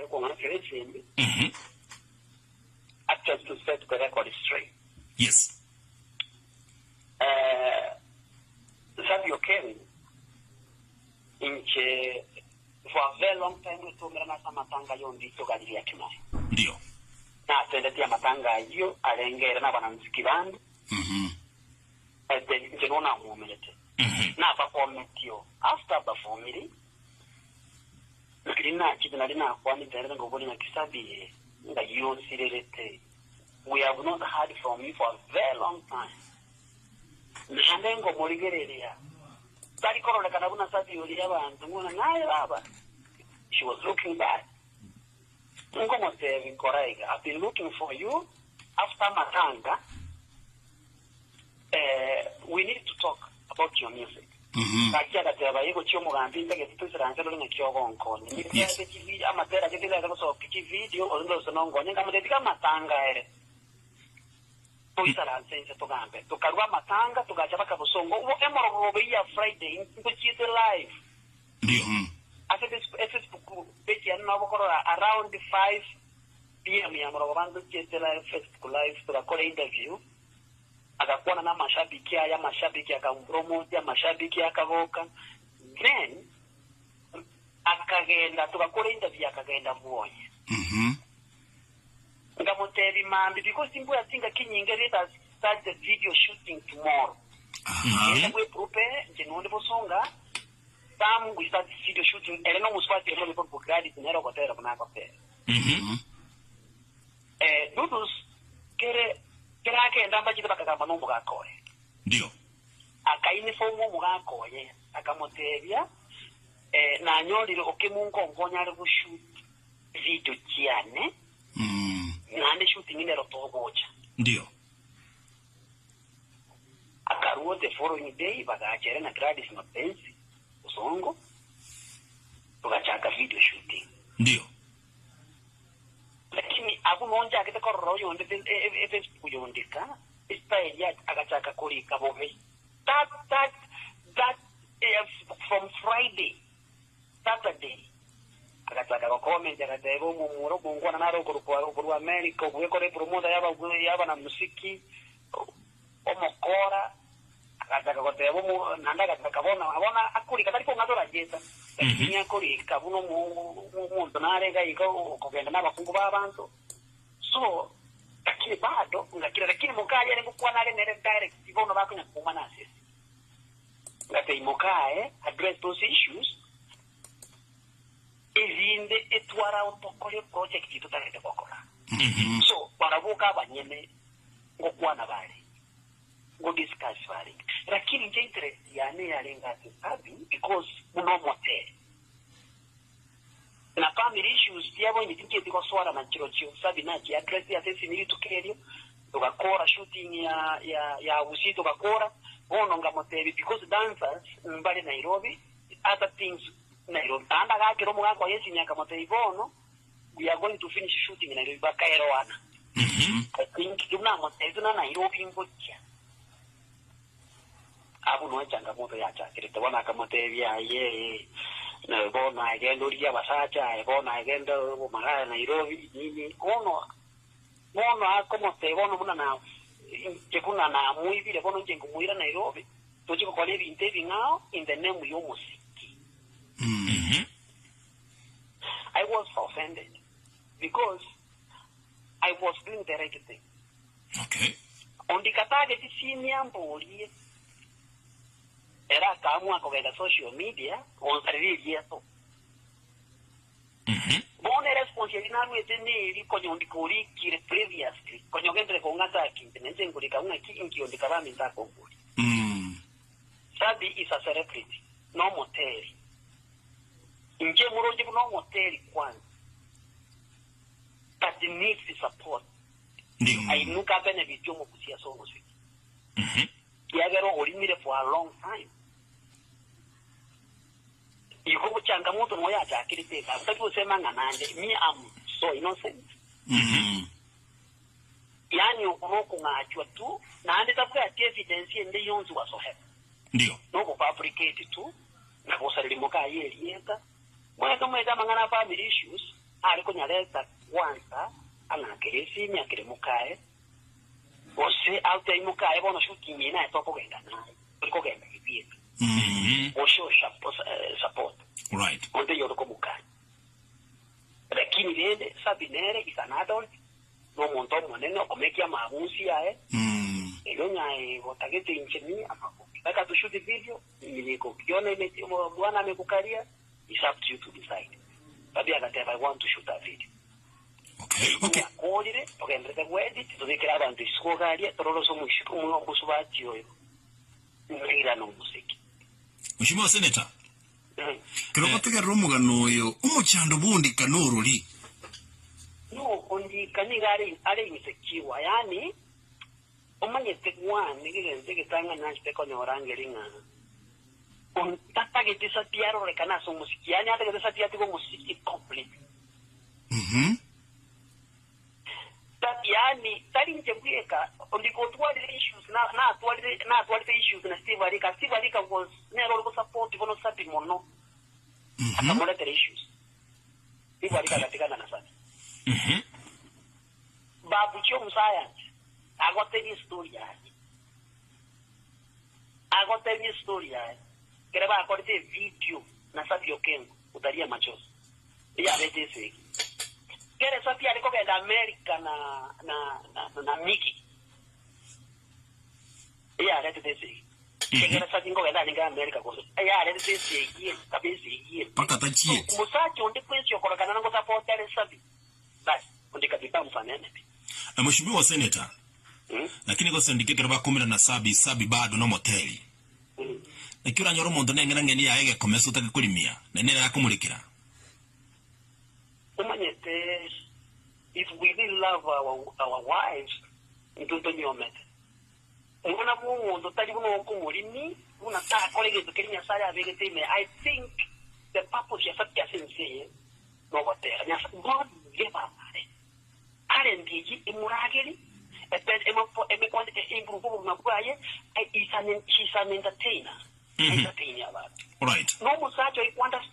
ko ngana kile actually to set the record straight. Yes. Sabio Kevin inche for a very long time to mera na matanga yondi to gadi ya kimai. Ndio. Na tende tia matanga hiyo alengera na banamuziki band. Nje nona muomelete. Na performance yo after performing Kirina chidina lina kwani tayari ngoboni na kisabi nga yo sirelete. We have not heard from you for a very long time. Ndengo moligereria. Tari korole kana buna sabi yoli abantu ngona naye baba. She was looking bad. Ngomo sevi koraiga. I've been looking for you after matanga. We need to talk about your music. Kakia teba yego chio mugambi ndege tusiranze lo ngekyogo nkoni. Yes. TV amatera kitile ka so piki video ondo sonongo nyenga mudedika matanga ere. Tusiranze nse tugambe. Tukarwa matanga tugacha baka busongo. Wo emoro bo ya Friday nkuchite live. Ndio. After this Facebook page ya nabokoro around 5 p.m. ya moro bando chite live Facebook live tukakora interview. Akakuwa na mashabiki akampromote mashabiki akavoka then akagenda tukakora interview akagenda muonye ngamutebi mambi because simbu yatinga kinyinge let us start the video shooting tomorrow we prepare jenonde bosonga tam we start video shooting eleno muswati eleno por gradi dinero kotera kuna kope dudus kere Kirake ndamba chita bakagamba nombo gakoye. Ndio. Akaine fomu mugakoye akamotebya na nyoliro okemungo ngonyale bushoot video chiane. Nande shooting ine rotogocha. Ndio. Akaruo the following day bagachere na Gladys Mapenzi usongo tugachaka video shooting. Ndio. Lakini abu monja akite kororo yonde Facebook yondika style ya agachaka kulika bobe that from Friday Saturday agachaka ko comment agatego mumuro bungwana naro ko America bwe kore promoter yaba na musiki omokora agachaka ko tebo nanda agachaka bona akulika tari ko ngadora jeta Kinya kuri kabuno mu donare iko kugenda nabakungu babantu so lakini bado ngakira lakini mukaje ari gukwa nare nere direct ibono bakunya kumana sisi ngate mukae address those issues izinde etwara utokole project tutarete kokora so barabuka banyene ngokwana bali go discuss bali lakini nje interest yani yalenga sabi because unomote na family issues yabo nditike diko swara na chirochio sabi na ki address ya sisi nili tukerio tukakora shooting ya usito bakora bono ngamotebi because dancers mbali Nairobi other things Nairobi anda ga kiro muga kwa yesi nyaka motebi bono we are going to finish shooting in Nairobi bakaeroana I think tunamotebi na Nairobi ngocha abu no changamoto ya chakire tubona kama tebya ye na bona agendo ya basacha bona agendo magara Nairobi nini ono akomo te bona muna na ke kuna na muibire bona njengo muira Nairobi tochiko kwa levi intevi ngao in the name yo musiki I was offended because I was doing the right thing. Okay. Ondikataje tisini amboli era kamwa kogenda social media onzariri yeso bone responsibility nawe tene konyondikori kire previously konyogendere kongata kintenze ngurika unga kinkiyondika bami zako nguri sabi is a celebrity no moteri inje muroje no moteri kwanza but needs the support ndio ainuka benefit yo mukusia so musiki yagero olimire for a long time yuko changamoto moya acha akilite sababu usema nganande me am so innocent yani uko ngachwa tu na ande tafuta evidence ende yonzu waso he ndio no ko fabricate tu na ko salimo ka yelieta mwana kama ida mangana family issues aliko nyaleta kwanza anakere simi akere mukae ose auto mukae bono shooting ina etoko genda naye uliko genda kibie osho support Right. onde yoro komukae lakini lende sabinere isanadon no monto monene okomekia maamuzi yae elo nyae wotagete inchini ama kaka to shoot video niliko kiona ile bwana amekukalia it's up to you to decide babi akateva I want to shoot a video Okay. Akolire okendete wedit tuzikira abantu iskogalia torolo somo shikumu kusubati yoyo ngira no musiki Mheshimiwa Senator. Kiroko tegera omugano oyo umuchando bundi kanoroli. No ondi kanigari ale insekiwa yani omanye tegwane kigenze kitanga nashite konyorangeringa on tatage disappearo rekana so musiki yani hata disappear tiko musiki complete yani tari njebweka ndiko twali issues na twali issues na Steve Alika was nero ko support bono sapi mono akamole tere issues Steve Alika katika na sapi babu chom science agote ni story kera ba akorite video na sapi okengo utaria machozi ya retese kere sapi aliko kwenda America na Mickey ya retese kera sapi ngo kwenda ninga America ko ya retese kabisi Paka tachie. Musachi onde kwesi yokorokana nango support ale sapi basi onde kabisa mfanene Mheshimiwa Senator. Lakini kwa sindikete bakomera na sabi bado no moteli. Nakira nyoro mondo nengena ngeni yaege komeso takikulimia nenera yakumulikira. Umanyete if we really love our wives ntunto nyomete umona bumuntu tali buno kumulimi unataka kolege tukirinya sala abegete me I think the purpose ya sabia sense no botera nya God give up ale ndiji imurageli emekwande improve mabwaye is an entertainer entertainer about Right. no musacho ikwanda